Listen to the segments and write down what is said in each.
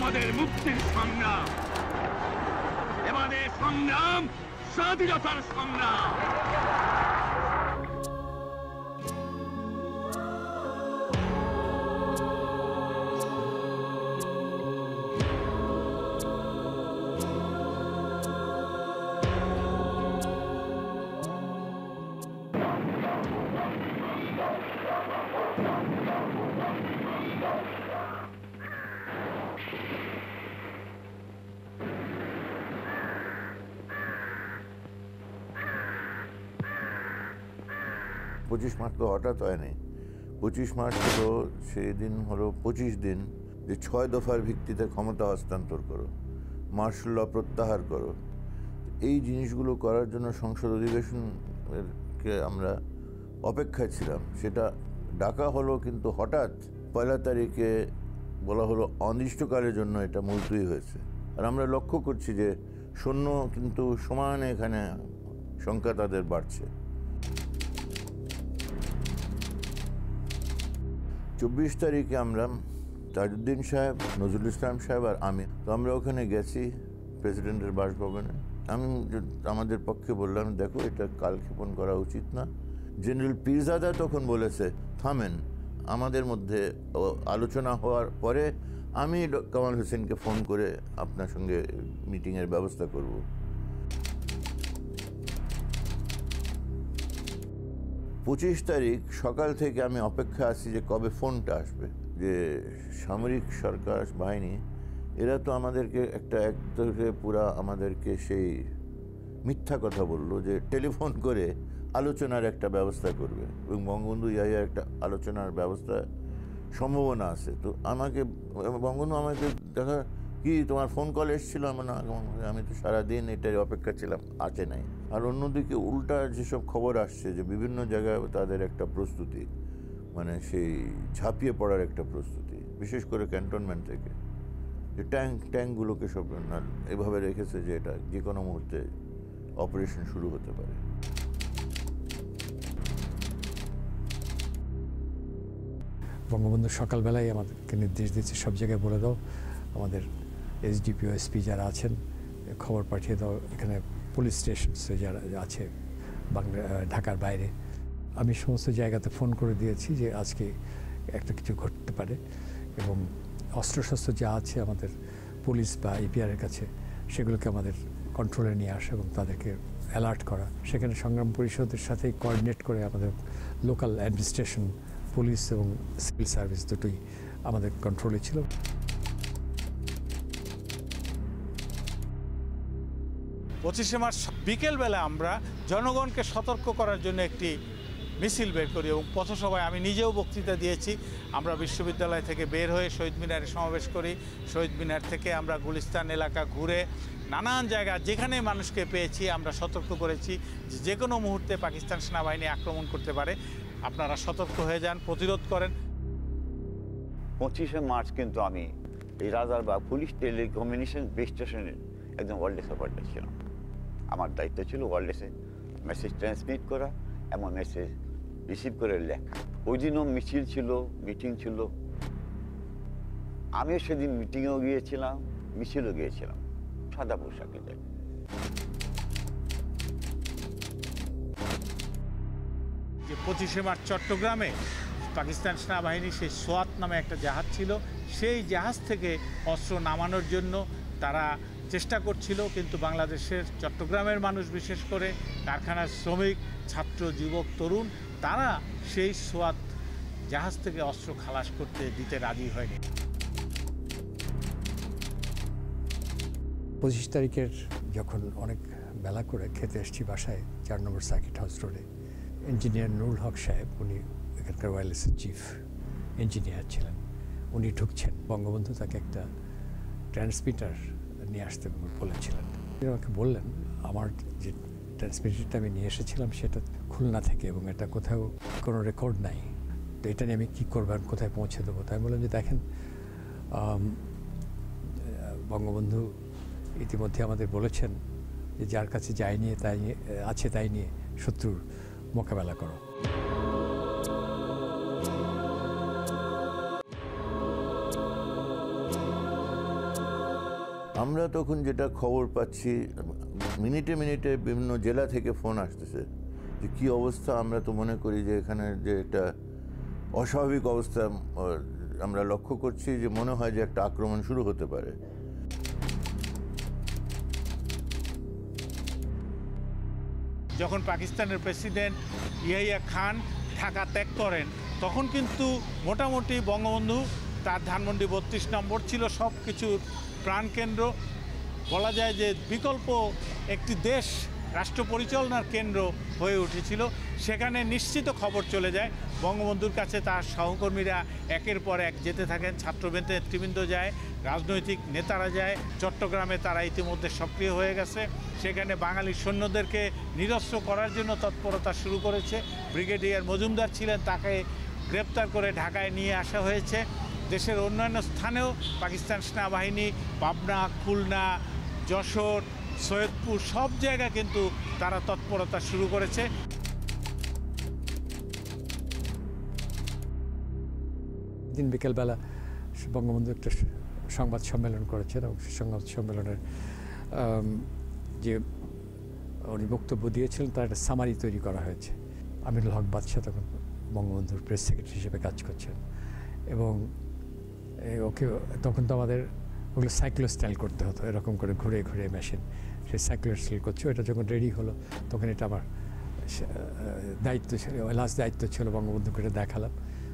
আমাদের মুক্তির সংগ্রাম, এবারে সংগ্রাম স্বাধীনতার সংগ্রাম। পঁচিশ মার্চ তো হঠাৎ হয়নি। 25 মার্চ হলো সেই দিন, হলো 25 দিন যে 6 দফার ভিত্তিতে ক্ষমতা হস্তান্তর করো, মার্শাল ল প্রত্যাহার করো। এই জিনিসগুলো করার জন্য সংসদ অধিবেশনকে আমরা অপেক্ষায় ছিলাম। সেটা ডাকা হলো, কিন্তু হঠাৎ 1 তারিখে বলা হলো অনির্দিষ্টকালের জন্য এটা মুলতবি হয়েছে। আর আমরা লক্ষ্য করছি যে সৈন্য কিন্তু সমানে এখানে সংখ্যা তাদের বাড়ছে। 24 তারিখে আমরা তাজউদ্দিন সাহেব, নজরুল ইসলাম সাহেব আর আমি, তো আমরা ওখানে গেছি প্রেসিডেন্টের বাসভবনে। আমি আমাদের পক্ষে বললাম, দেখো এটা কালক্ষেপণ করা উচিত না। জেনারেল পীরজাদা তখন বলেছে, থামেন, আমাদের মধ্যে আলোচনা হওয়ার পরে আমি কামাল হোসেনকে ফোন করে আপনার সঙ্গে মিটিংয়ের ব্যবস্থা করব। 25 তারিখ সকাল থেকে আমি অপেক্ষা আছি যে কবে ফোনটা আসবে, যে সামরিক সরকার বাহিনী এরা তো আমাদেরকে একদরে পুরা আমাদেরকে সেই মিথ্যা কথা বললো যে টেলিফোন করে আলোচনার একটা ব্যবস্থা করবে এবং বঙ্গবন্ধু ইয়াহিয়ার একটা আলোচনার ব্যবস্থা সম্ভাবনা আছে। তো বঙ্গবন্ধু আমাকে দেখা, কি তোমার ফোন কল এসেছিল? আমি তো সারাদিন এটার অপেক্ষা ছিলাম, আসে নাই। আর অন্যদিকে উল্টা যেসব খবর আসছে যে বিভিন্ন জায়গায় তাদের একটা প্রস্তুতি, মানে সেই ঝাঁপিয়ে পড়ার একটা প্রস্তুতি, বিশেষ করে ক্যান্টনমেন্ট থেকে, যে ট্যাঙ্কগুলোকে সব এভাবে রেখেছে যে এটা যে কোনো মুহূর্তে অপারেশন শুরু হতে পারে। বঙ্গবন্ধু সকালবেলায় আমাদেরকে নির্দেশ দিয়েছে, সব জায়গায় বলে দাও, আমাদের এসডিপিও এসপি যারা আছেন খবর পাঠিয়ে দাও, এখানে পুলিশ স্টেশনসে যারা আছে ঢাকার বাইরে। আমি সমস্ত জায়গাতে ফোন করে দিয়েছি যে আজকে একটা কিছু ঘটতে পারে, এবং অস্ত্রশস্ত্র যা আছে আমাদের পুলিশ বা ইপিআরের কাছে সেগুলোকে আমাদের কন্ট্রোলে নিয়ে আসা এবং তাদেরকে অ্যালার্ট করা। সেখানে সংগ্রাম পরিষদের সাথে কোঅর্ডিনেট করে আমাদের লোকাল অ্যাডমিনিস্ট্রেশন, পুলিশ এবং সিভিল সার্ভিস দুটোই আমাদের কন্ট্রোলে ছিল। 25শে মার্চ বিকেলবেলা আমরা জনগণকে সতর্ক করার জন্য একটি মিছিল বের করি এবং পথসভায় আমি নিজেও বক্তৃতা দিয়েছি। আমরা বিশ্ববিদ্যালয় থেকে বের হয়ে শহীদ মিনারে সমাবেশ করি। শহীদ মিনার থেকে আমরা গুলিস্তান এলাকা ঘুরে নানান জায়গা যেখানে মানুষকে পেয়েছি আমরা সতর্ক করেছি যে কোনো মুহূর্তে পাকিস্তান সেনাবাহিনী আক্রমণ করতে পারে, আপনারা সতর্ক হয়ে যান, প্রতিরোধ করেন। 25শে মার্চ কিন্তু আমি এই রাজারবাগ পুলিশ টেলিকমিউনিকেশন বেস স্টেশনের একদম ওয়ার্ল্ড সাপোর্টার ছিলাম। আমার দায়িত্ব ছিল ওয়ার্ল্ডে মেসেজ ট্রান্সমিট করা এবং মেসেজ রিসিভ করে লেখা। ওই দিনও মিছিল ছিল, মিটিং ছিল। আমিও সেদিন মিটিংয়েও গিয়েছিলাম, মিছিলও গিয়েছিলাম, সাদা পোশাকে যাই। যে 25শে মার্চ চট্টগ্রামে পাকিস্তান সেনাবাহিনী সেই সোয়াত নামে একটা জাহাজ ছিল, সেই জাহাজ থেকে অস্ত্র নামানোর জন্য তারা চেষ্টা করছিল, কিন্তু বাংলাদেশের চট্টগ্রামের মানুষ, বিশেষ করে কারখানার শ্রমিক, ছাত্র, যুবক, তরুণ, তারা সেই সোয়াত জাহাজ থেকে অস্ত্র খালাস করতে দিতে রাজি হয়নি। 25 তারিখের যখন অনেক বেলা করে খেতে এসেছি বাসায়, 4 নম্বর সার্কিট হাউস রোডে, ইঞ্জিনিয়ার নুরুল হক সাহেব, উনি এখানকার ওয়্যারলেসের চিফ ইঞ্জিনিয়ার ছিলেন, উনি ঢুকছেন। বঙ্গবন্ধু তাকে একটা ট্রান্সমিটার নিয়ে আসতে বলেছিলেন। আমাকে বললেন, আমার যে ট্রান্সমিটারটা আমি নিয়ে এসেছিলাম সেটা খুলনা থেকে, এবং এটা কোথাও কোনো রেকর্ড নাই, তো এটা নিয়ে আমি কী করবো, কোথায় পৌঁছে দেবো? তাই বললাম যে দেখেন, বঙ্গবন্ধু ইতিমধ্যে আমাদের বলেছেন যে যার কাছে যাই নিয়ে তাই আছে তাই নিয়ে শত্রুর মোকাবেলা করো। আমরা তখন যেটা খবর পাচ্ছি, মিনিটে মিনিটে বিভিন্ন জেলা থেকে ফোন আসতেছে যে কী অবস্থা। আমরা তো মনে করি যে এখানে যে একটা অস্বাভাবিক অবস্থা আমরা লক্ষ্য করছি, যে মনে হয় যে একটা আক্রমণ শুরু হতে পারে। যখন পাকিস্তানের প্রেসিডেন্ট ইয়াহিয়া খান ঢাকা ত্যাগ করেন, তখন কিন্তু মোটামুটি বঙ্গবন্ধু তার ধানমন্ডি ৩২ নম্বর ছিল সব কিছুর প্রাণকেন্দ্র। বলা যায় যে বিকল্প একটি দেশ রাষ্ট্র পরিচালনার কেন্দ্র হয়ে উঠেছিল। সেখানে নিশ্চিত খবর চলে যায় বঙ্গবন্ধুর কাছে, তার সহকর্মীরা একের পর এক যেতে থাকেন, ছাত্রবেন্দ্র নেতৃবৃন্দ যায়, রাজনৈতিক নেতারা যায়। চট্টগ্রামে তারা ইতিমধ্যে সক্রিয় হয়ে গেছে, সেখানে বাঙালি সৈন্যদেরকে নিরস্ত্র করার জন্য তৎপরতা শুরু করেছে। ব্রিগেডিয়ার মজুমদার ছিলেন, তাকে গ্রেপ্তার করে ঢাকায় নিয়ে আসা হয়েছে। দেশের অন্যান্য স্থানেও পাকিস্তান সেনাবাহিনী পাবনা, খুলনা, যশোর, সৈয়দপুর সব জায়গায় কিন্তু তারা তৎপরতা শুরু করেছে। দিন বিকেলবেলা বঙ্গবন্ধু একটা সংবাদ সম্মেলন করেছেন এবং সংবাদ সম্মেলনের যে উনি বক্তব্য দিয়েছিলেন তার একটা সামারি তৈরি করা হয়েছে। আমিরুল হক বাদশাহ তখন বঙ্গবন্ধুর প্রেস সেক্রেটারি হিসেবে কাজ করছেন এবং ওকে তখন তো আমাদের ওগুলো সাইক্লোস্টাইল করতে হতো, এরকম করে ঘুরে ঘুরে মেশিন, সেই সাইক্লোস্টাইল করছে। ওটা যখন রেডি হলো তখন এটা আমার দায়িত্ব ছিল, লাস্ট দায়িত্ব ছিল বঙ্গবন্ধুকে এটা দেখালাম।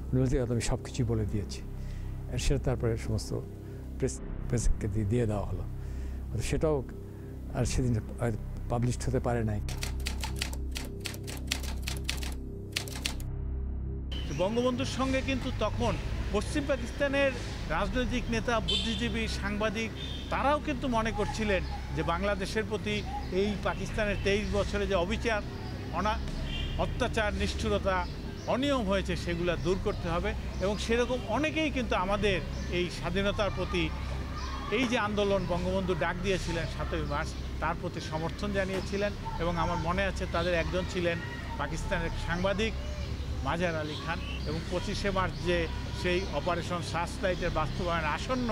উনি বলতে আমি সব কিছুই বলে দিয়েছি, সেটা তারপরে সমস্ত প্রেসকে দিয়ে দেওয়া হলো। সেটাও আর সেদিন পাবলিশড হতে পারে নাই। বঙ্গবন্ধুর সঙ্গে কিন্তু তখন পশ্চিম পাকিস্তানের রাজনৈতিক নেতা, বুদ্ধিজীবী, সাংবাদিক তারাও কিন্তু মনে করছিলেন যে বাংলাদেশের প্রতি এই পাকিস্তানের 23 বছরে যে অবিচার, অত্যাচার, নিষ্ঠুরতা, অনিয়ম হয়েছে সেগুলো দূর করতে হবে। এবং সেরকম অনেকেই কিন্তু আমাদের এই স্বাধীনতার প্রতি এই যে আন্দোলন বঙ্গবন্ধু ডাক দিয়েছিলেন 7ই মার্চ, তার প্রতি সমর্থন জানিয়েছিলেন। এবং আমার মনে আছে তাদের একজন ছিলেন পাকিস্তানের সাংবাদিক মাজার আলী খান। এবং 25শে মার্চ যে সেই অপারেশন সার্চলাইটের বাস্তবায়ন আসন্ন,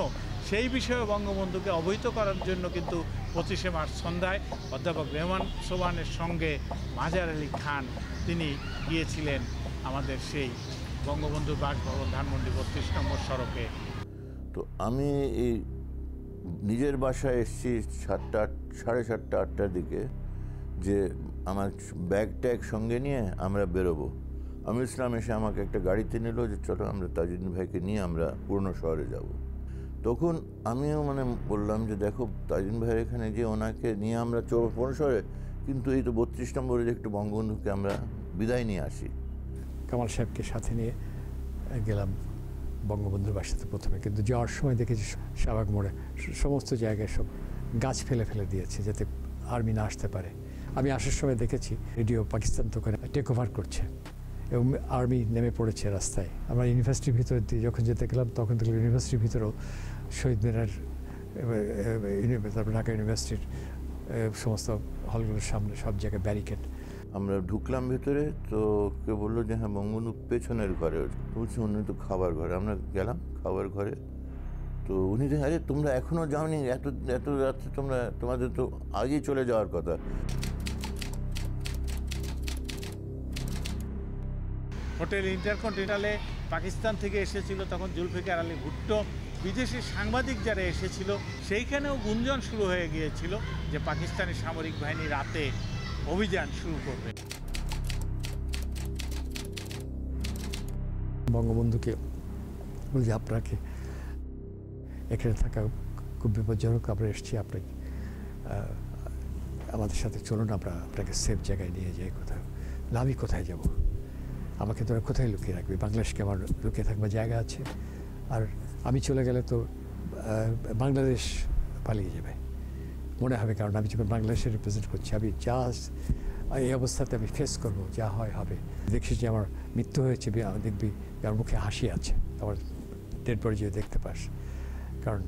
সেই বিষয়ে বঙ্গবন্ধুকে অবহিত করার জন্য কিন্তু 25শে মার্চ সন্ধ্যায় অধ্যাপক রেহমান সোবহানের সঙ্গে মাজার আলী খান তিনি গিয়েছিলেন আমাদের সেই বঙ্গবন্ধুর বাসভবন ধানমন্ডি 32 নম্বর সড়কে। তো আমি এই নিজের বাসায় এসেছি 7টা, 7:30, 8টার দিকে, যে আমার ব্যাগ ট্যাগ সঙ্গে নিয়ে আমরা বেরোবো। আমির ইসলাম এসে আমাকে একটা গাড়িতে নিল যে চলো আমরা তাজউদ্দিন ভাইকে নিয়ে আমরা পুরনো শহরে যাব। তখন আমিও বললাম যে দেখো তাজউদ্দিন ভাইয়ের এখানে যে ওনাকে নিয়ে আমরা পুরনো শহরে, কিন্তু এই তো 32 নম্বরে যে একটু বঙ্গবন্ধুকে আমরা বিদায় নিয়ে আসি। কামাল সাহেবকে সাথে নিয়ে গেলাম বঙ্গবন্ধুর বাসাতে প্রথমে, কিন্তু যাওয়ার সময় দেখেছি শাহবাগ মোড়ে সমস্ত জায়গায় সব গাছ ফেলে ফেলে দিয়েছে যাতে আর্মি না আসতে পারে। আমি আসার সময় দেখেছি রেডিও পাকিস্তান তো ওখানে টেক ওভার করছে এবং আর্মি নেমে পড়েছে রাস্তায়। আমরা ইউনিভার্সিটির ভিতরে যখন যেতে গেলাম তখন দেখলাম ইউনিভার্সিটির ভিতরেও শহীদ মিনার, তারপর ঢাকা ইউনিভার্সিটির সমস্ত হলগুলোর সামনে সব জায়গায় ব্যারিকেড। আমরা ঢুকলাম ভেতরে, তো কেউ বললো যে হ্যাঁ বঙ্গবন্ধু পেছনের ঘরে, বলছি উনি তো খাবার ঘরে। আমরা গেলাম খাবার ঘরে, তো উনি দেখেন আরে তোমরা এখনও যাওনি, এত এত রাত্রে তোমাদের তো আগেই চলে যাওয়ার কথা। হোটেল ইন্টারকন্টিনেন্টালে পাকিস্তান থেকে এসেছিল তখন জুলফিকার আলী ভুট্টো, বিদেশি সাংবাদিক যারা এসেছিল, সেইখানেও গুঞ্জন শুরু হয়ে গিয়েছিল যে পাকিস্তানি সামরিক বাহিনী রাতে অভিযান শুরু করবে। বঙ্গবন্ধুকে বলছি আপনাকে এখানে থাকা খুব বিপজ্জনক, আমরা এসেছি, আপনাকে আমাদের সাথে চলুন, আমরা আপনাকে সেফ জায়গায় নিয়ে যাই। কোথাও না, আমি কোথায় যাব? আমাকে তোরা কোথায় লুকিয়ে রাখবি? বাংলাদেশকে আমার লুকিয়ে থাকবার জায়গা আছে, আর আমি চলে গেলে তো বাংলাদেশ পালিয়ে যাবে মনে হবে, কারণ আমি যখন বাংলাদেশে রিপ্রেজেন্ট করছি, আমি যা এই অবস্থাতে আমি ফেস করব, যা হয় হবে। দেখছি যে আমার মৃত্যু হয়েছে, দেখবি আমার মুখে হাসি আছে, আমার ডেড বডি যদি দেখতে পাস, কারণ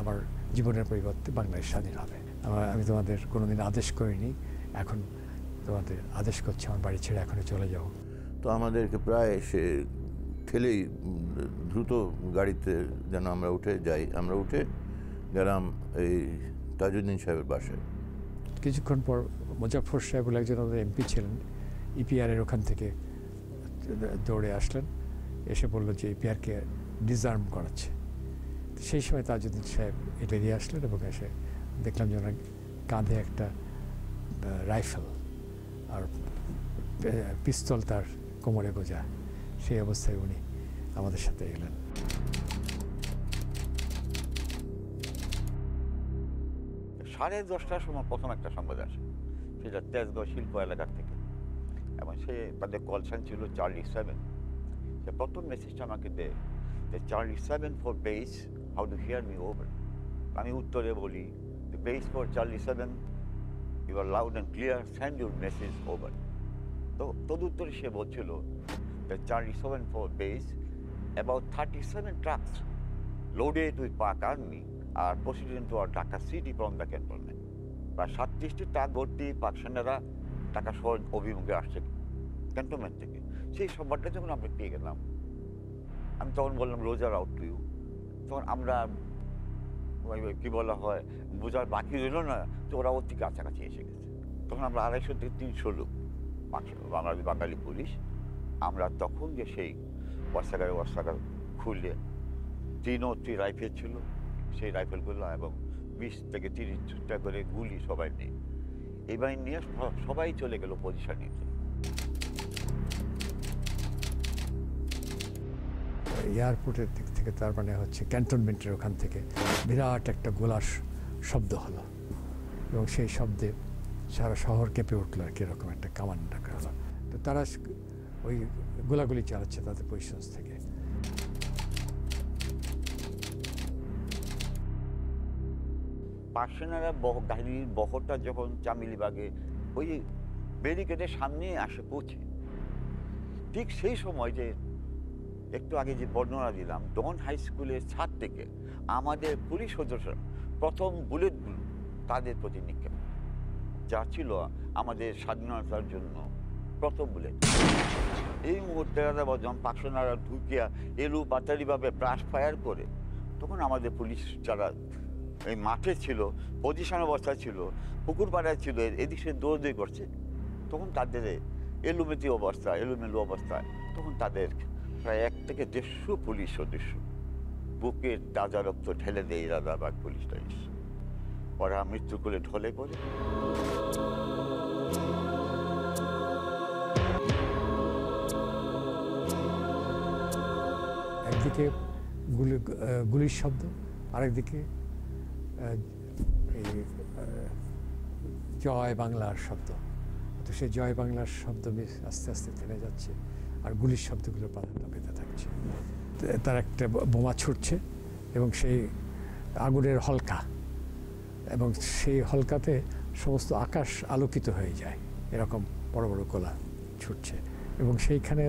আমার জীবনের পরিবর্তে বাংলাদেশ স্বাধীন হবে। আমি তোমাদের কোনোদিন আদেশ করিনি, এখন তোমাদের আদেশ করছি আমার বাড়ি ছেড়ে এখনই চলে যাও। তো আমাদেরকে প্রায় সে ঠেলেই দ্রুত গাড়িতে যেন আমরা উঠে যাই। আমরা উঠে গেলাম এই তাজউদ্দিন সাহেবের বাসায়। কিছুক্ষণ পর মুজাফর সাহেব বলে একজন আমাদের এমপি ছিলেন, ইপিআরের ওখান থেকে দৌড়ে আসলেন, এসে বললো যে ইপিআরকে ডিসআর্ম করাচ্ছে। সেই সময় তাজউদ্দিন সাহেব বেরিয়ে আসলেন এবং এসে দেখলাম যে ওনার কাঁধে একটা রাইফেল আর পিস্তল তার কোমরে গোজা। সেই অবস্থায় উনি আমাদের সাথে এলেন। 10:30টার সময় প্রথম একটা সংবাদ আসে, সেটা তেজগাঁও শিল্প এলাকার থেকে, এবং সে তাদের কল সাইন ছিল চার্লি 7। সে প্রথম মেসেজটা আমাকে দেয় যে Charlie 7 for base, how to hear me over. আমি উত্তরে বলি the base for Charlie 7, you are loud and clear, send your message over. তো তদুত্তরে সে বলছিল the Charlie 7 for base, about 37 trucks loaded with Pak Army are proceeding to our Dhaka city from the cantonment. প্রায় 37টি truck ভর্তি পাক সেনারা ঢাকা শহর অভিমুখে আসছে ক্যান্টনমেন্ট থেকে। সেই সংবাদটা যখন আমরা পেয়ে গেলাম, আমি তখন বললাম রোজার আউট টু ইউ। তখন আমরা কি বলা হয় বোঝার বাকি রইল না যে ওরা অতি কাছাকাছি এসে গেছে। তখন আমরা 250 থেকে 300 লোক বাঙালি পুলিশ, আমরা তখন যে সেই ওয়াসাগার খুলে 303 রাইফেল ছিল, সেই রাইফেলগুলো এবং 20 থেকে 30টা করে গুলি সবাই নিয়ে এই বাহিনী নিয়ে সবাই চলে গেল পজিশন নিতে। এয়ারপোর্টের দিক থেকে, তার মানে হচ্ছে ক্যান্টনমেন্টের ওখান থেকে বিরাট একটা গোলার শব্দ হলো এবং সেই শব্দে সারা শহর কেঁপে উঠলো আর কি, এরকম একটা কামান ডাকা হলো। তো তারা ওই গোলাগুলি চালাচ্ছে তাদের পজিশন থেকে। পাক সেনারা গাড়ির বহরটা যখন চামিলিবাগে ওই ব্যারিকেডের সামনে আসে পৌঁছে, ঠিক সেই সময় যে একটু আগে যে বর্ণনা দিলাম, ডন হাই স্কুলের ছাদ থেকে আমাদের পুলিশ সদস্যরা প্রথম বুলেটগুলো তাদের প্রতি নিক্ষেপ, যা ছিল আমাদের স্বাধীনতার জন্য প্রথম বুলেট। এই মুহূর্তে যখন পাক সেনারা ঢুকিয়া এলু পাতারিভাবে ব্রাশ ফায়ার করে, তখন আমাদের পুলিশ যারা এই মাঠে ছিল, পজিশন অবস্থা ছিল, পুকুর পাড়ায় ছিল, এদিক সে দৌড়দৌড়ি করছে, তখন তাদের এলোমেলো অবস্থায় তখন তাদের প্রায় 1 থেকে 150 পুলিশ সদস্য বুকের তাজা রক্ত ঢেলে দেয় রাজারবাগ পুলিশ লাইন। ওরা মৃত্যু কোলে ঢলে পড়ে। একদিকে গুলির শব্দ, আরেকদিকে এই জয় বাংলার শব্দ। তো সেই জয় বাংলার শব্দ আস্তে আস্তে থেমে যাচ্ছে আর গুলির শব্দগুলো প্রাধান্য পেতে থাকছে। তার একটা বোমা ছুটছে এবং সেই আগুনের হলকা, এবং সেই হলকাতে সমস্ত আকাশ আলোকিত হয়ে যায়, এরকম বড় বড় গোলা ছুটছে। এবং সেইখানে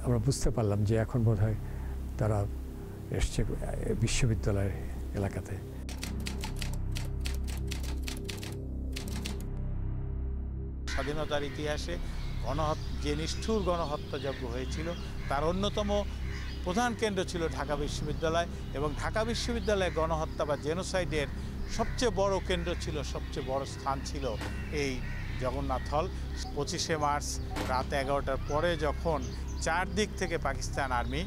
আমরা বুঝতে পারলাম যে এখন বোধহয় তারা এসছে বিশ্ববিদ্যালয়ের এলাকাতে। স্বাধীনতার ইতিহাসে যে নিষ্ঠুর গণহত্যাযজ্ঞ হয়েছিল তার অন্যতম প্রধান কেন্দ্র ছিল ঢাকা বিশ্ববিদ্যালয়, এবং ঢাকা বিশ্ববিদ্যালয়ে গণহত্যা বা জেনোসাইডের সবচেয়ে বড় কেন্দ্র ছিল, সবচেয়ে বড় স্থান ছিল এই জগন্নাথ হল। 25শে মার্চ রাত 11টার পরে যখন চারদিক থেকে পাকিস্তান আর্মি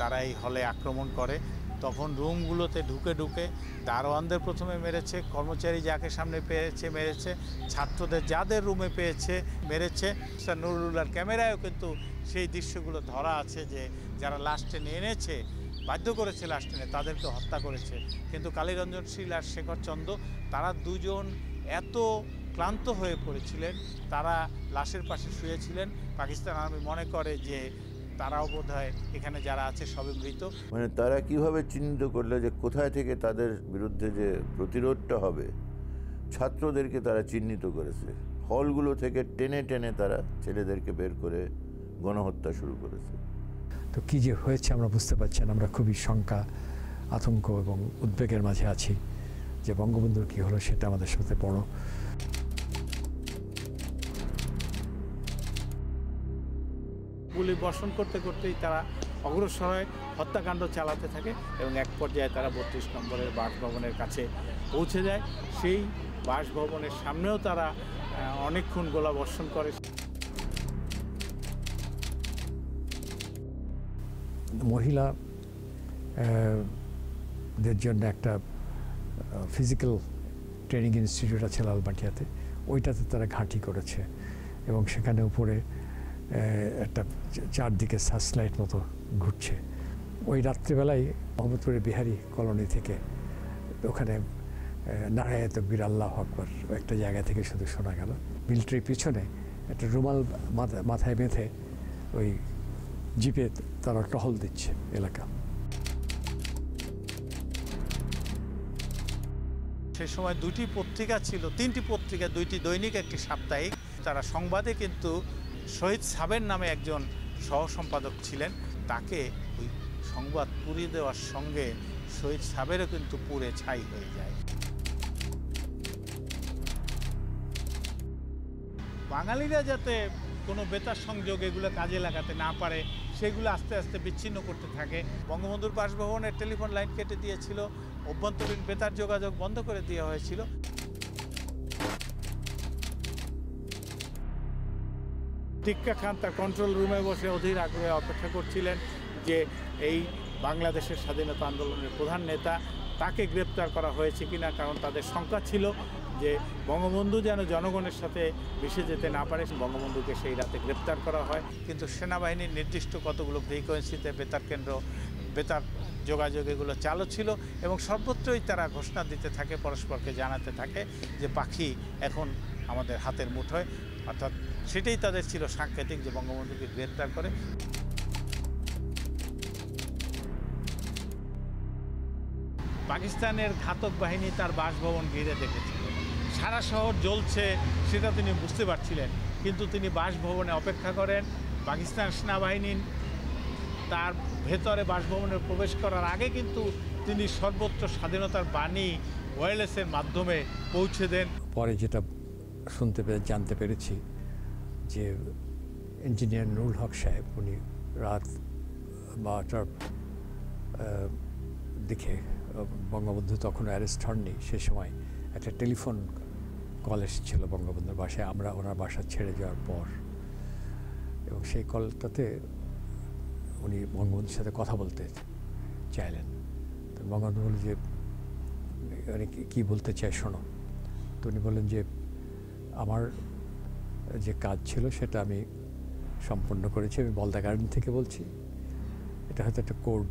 তারা এই হলে আক্রমণ করে, তখন রুমগুলোতে ঢুকে ঢুকে দারোয়ানদের প্রথমে মেরেছে, কর্মচারী যাকে সামনে পেয়েছে মেরেছে, ছাত্রদের যাদের রুমে পেয়েছে মেরেছে। নুরুল্লাহর ক্যামেরায়ও কিন্তু সেই দৃশ্যগুলো ধরা আছে যে যারা লাশ টেনে এনেছে, বাধ্য করেছে লাশ টেনে, তাদেরকে হত্যা করেছে। কিন্তু কালীরঞ্জন শীল আর শেখর চন্দ তারা দুজন এত ক্লান্ত হয়ে পড়েছিলেন, তারা লাশের পাশে শুয়েছিলেন। পাকিস্তান আর্মি মনে করে যে তারাও বোধহয় এখানে যারা আছে সবে মৃত। মানে তারা কিভাবে চিহ্নিত করলো যে কোথায় থেকে তাদের বিরুদ্ধে যে প্রতিরোধটা হবে, ছাত্রদেরকে তারা চিহ্নিত করেছে। হলগুলো থেকে টেনে টেনে তারা ছেলেদেরকে বের করে গণহত্যা শুরু করেছে। তো কী যে হয়েছে আমরা বুঝতে পারছি না। আমরা খুবই শঙ্কা, আতঙ্ক এবং উদ্বেগের মাঝে আছি যে বঙ্গবন্ধুর কী হলো সেটা আমাদের সাথে বড়। গুলি বর্ষণ করতে করতেই তারা অগ্রসর হয়, হত্যাকাণ্ড চালাতে থাকে এবং এক পর্যায়ে তারা 32 নম্বরের বাসভবনের কাছে পৌঁছে যায়। সেই বাসভবনের সামনেও তারা অনেকক্ষণ গোলাবর্ষণ করে। মহিলা দের জন্য একটা ফিজিক্যাল ট্রেনিং ইনস্টিটিউট আছে লালমাটিয়াতে, ওইটাতে তারা ঘাঁটি করেছে এবং সেখানে উপরে একটা চারদিকে সার্চলাইট মতো ঘুরছে। ওই রাত্রিবেলায় মোহাম্মদপুরের বিহারি কলোনি থেকে ওখানে নারায়ে তাকবীর আল্লাহু আকবার একটা জায়গা থেকে শুধু শোনা গেল। মিলিটারির পিছনে একটা রুমাল মাথায় বেঁধে ওই জিপে তারা টহল দিচ্ছে এলাকা। সেই সময় 2টি পত্রিকা ছিল, 3টি পত্রিকা, 2টি দৈনিক, একটি সাপ্তাহিক। তারা সংবাদে কিন্তু শহীদ সাবের নামে একজন সহ সম্পাদক ছিলেন, তাকে ওই সংবাদ পুড়িয়ে দেওয়ার সঙ্গে শহীদ সাবেরও কিন্তু পুড়ে ছাই হয়ে যায়। বাঙালিরা যাতে কোনো বেতার সংযোগ এগুলো কাজে লাগাতে না পারে, সেগুলো আস্তে আস্তে বিচ্ছিন্ন করতে থাকে। বঙ্গবন্ধুর বাসভবনের টেলিফোন লাইন কেটে দিয়েছিল, অভ্যন্তরীণ বেতার যোগাযোগ বন্ধ করে দেওয়া হয়েছিল। টিক্কা খান তার কন্ট্রোল রুমে বসে অধীর আগ্রহে অপেক্ষা করছিলেন যে এই বাংলাদেশের স্বাধীনতা আন্দোলনের প্রধান নেতা, তাকে গ্রেপ্তার করা হয়েছে কিনা, কারণ তাদের শঙ্কা ছিল যে বঙ্গবন্ধু যেন জনগণের সাথে মিশে যেতে না পারে। বঙ্গবন্ধুকে সেই রাতে গ্রেপ্তার করা হয়, কিন্তু সেনাবাহিনীর নির্দিষ্ট কতগুলো ফ্রিকোয়েন্সিতে বেতার কেন্দ্র, বেতার যোগাযোগ এগুলো চালু ছিল এবং সর্বত্রই তারা ঘোষণা দিতে থাকে, পরস্পরকে জানাতে থাকে যে পাখি এখন আমাদের হাতের মুঠোয়। অর্থাৎ সেটাই তাদের ছিল সাংকেতিক যে বঙ্গবন্ধুকে গ্রেপ্তার করে। পাকিস্তানের ঘাতক বাহিনী তার বাসভবন ঘিরে রেখেছিল, সারা শহর জ্বলছে সেটা তিনি বুঝতে পারছিলেন, কিন্তু তিনি বাসভবনে অপেক্ষা করেন। পাকিস্তান সেনাবাহিনী তার ভেতরে বাসভবনে প্রবেশ করার আগে কিন্তু তিনি সর্বত্র স্বাধীনতার বাণী ওয়্যারলেসের মাধ্যমে পৌঁছে দেন। পরে যেটা জানতে পেরেছি যে ইঞ্জিনিয়ার নুরুল হক সাহেব, উনি রাত 12টার দিকে, বঙ্গবন্ধু তখন অ্যারেস্ট হননি, সে সময় একটা টেলিফোন কল এসেছিল বঙ্গবন্ধুর বাসায়, আমরা ওনার বাসা ছেড়ে যাওয়ার পর, এবং সেই কলটাতে উনি বঙ্গবন্ধুর সাথে কথা বলতে চাইলেন। তো বঙ্গবন্ধু বললেন যে উনি কী বলতে চায় শোনো। তো উনি বললেন যে আমার যে কাজ ছিল সেটা আমি সম্পন্ন করেছি, আমি বলদা গার্ডেন থেকে বলছি, এটা হয়তো একটা কোড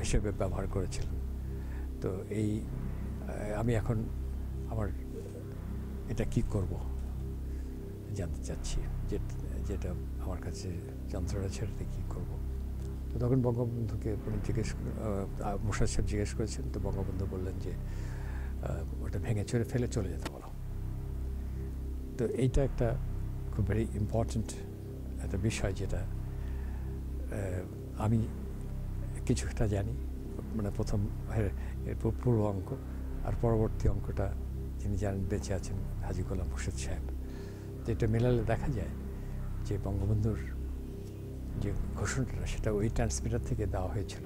হিসেবে ব্যবহার করেছিলাম। তো এই আমি এখন আমার এটা কি করব জানতে চাচ্ছি, যেটা আমার কাছে যন্ত্রটা ছেড়ে কী করব। তো তখন বঙ্গবন্ধুকে উনি মোশাররফ সাহেব জিজ্ঞেস করেছেন, তো বঙ্গবন্ধু বললেন যে ওটা ভেঙে চুরে ফেলে চলে যেতে বলো। তো এইটা একটা খুব ভেরি ইম্পর্ট্যান্ট একটা বিষয়, যেটা আমি কিছুটা জানি, মানে প্রথম এর পূর্ব অঙ্ক, আর পরবর্তী অঙ্কটা যিনি জানেন বেঁচে আছেন হাজী গোলাম মোর্শেদ সাহেব। তো এটা মেলালে দেখা যায় যে বঙ্গবন্ধুর যে ঘোষণাটা সেটা ওই ট্রান্সমিটার থেকে দেওয়া হয়েছিল।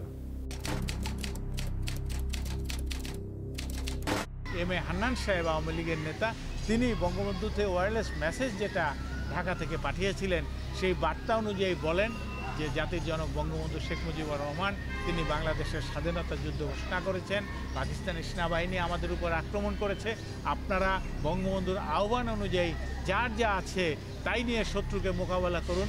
এম এ হান্নান সাহেব আওয়ামী লীগের নেতা, তিনি বঙ্গবন্ধুতে ওয়্যারলেস মেসেজ যেটা ঢাকা থেকে পাঠিয়েছিলেন, সেই বার্তা অনুযায়ী বলেন যে জাতির জনক বঙ্গবন্ধু শেখ মুজিবুর রহমান তিনি বাংলাদেশের স্বাধীনতা যুদ্ধ ঘোষণা করেছেন, পাকিস্তানি সেনাবাহিনী আমাদের উপর আক্রমণ করেছে, আপনারা বঙ্গবন্ধুর আহ্বান অনুযায়ী যার যা আছে তাই নিয়ে শত্রুকে মোকাবেলা করুন,